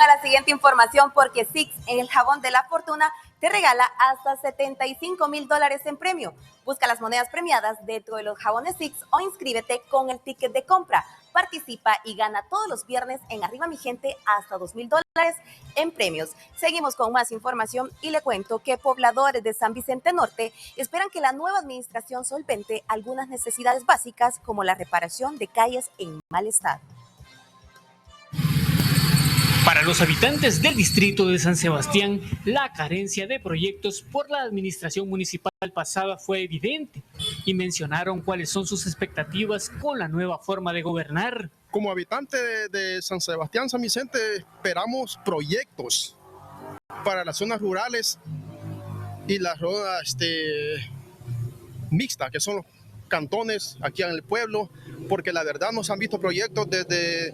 A la siguiente información, porque Six, el jabón de la fortuna, te regala hasta $75,000 en premio. Busca las monedas premiadas dentro de los jabones Six o inscríbete con el ticket de compra. Participa y gana todos los viernes en Arriba Mi Gente hasta $2,000 en premios. Seguimos con más información y le cuento que pobladores de San Vicente Norte esperan que la nueva administración solvente algunas necesidades básicas como la reparación de calles en mal estado. Para los habitantes del distrito de San Sebastián, la carencia de proyectos por la administración municipal pasada fue evidente y mencionaron cuáles son sus expectativas con la nueva forma de gobernar. Como habitante de San Sebastián, San Vicente, esperamos proyectos para las zonas rurales y las zonas mixtas, que son los cantones aquí en el pueblo, porque la verdad nos han visto proyectos desde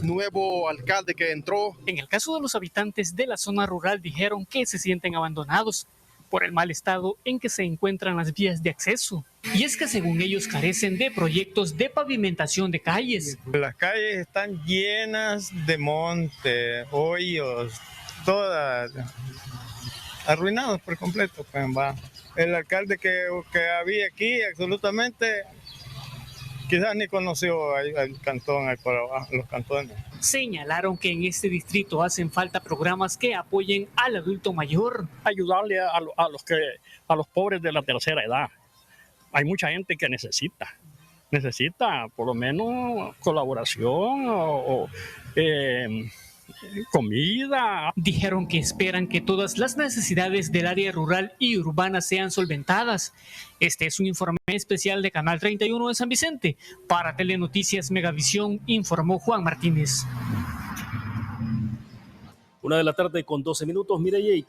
nuevo alcalde que entró. En el caso de los habitantes de la zona rural, dijeron que se sienten abandonados por el mal estado en que se encuentran las vías de acceso. Y es que según ellos carecen de proyectos de pavimentación de calles. Las calles están llenas de monte, hoyos, todas arruinadas por completo. Pues, va. El alcalde que había aquí absolutamente quizás ni conoció al cantón, los cantones. Señalaron que en este distrito hacen falta programas que apoyen al adulto mayor. Ayudarle a los pobres de la tercera edad. Hay mucha gente que necesita por lo menos colaboración o comida. Dijeron que esperan que todas las necesidades del área rural y urbana sean solventadas. Este es un informe especial de Canal 31 de San Vicente. Para Telenoticias Megavisión, informó Juan Martínez. 1:00 p.m. con 12 minutos. Mireya, y